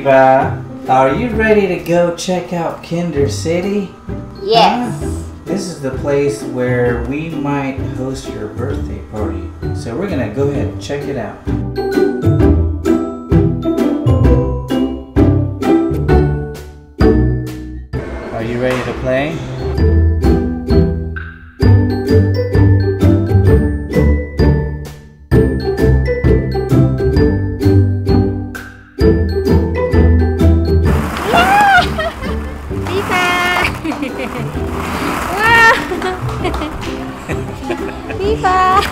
Reba, are you ready to go check out Kinder City? Yes. This is the place where we might host your birthday party. So we're gonna go ahead and check it out. Are you ready to play? Viva!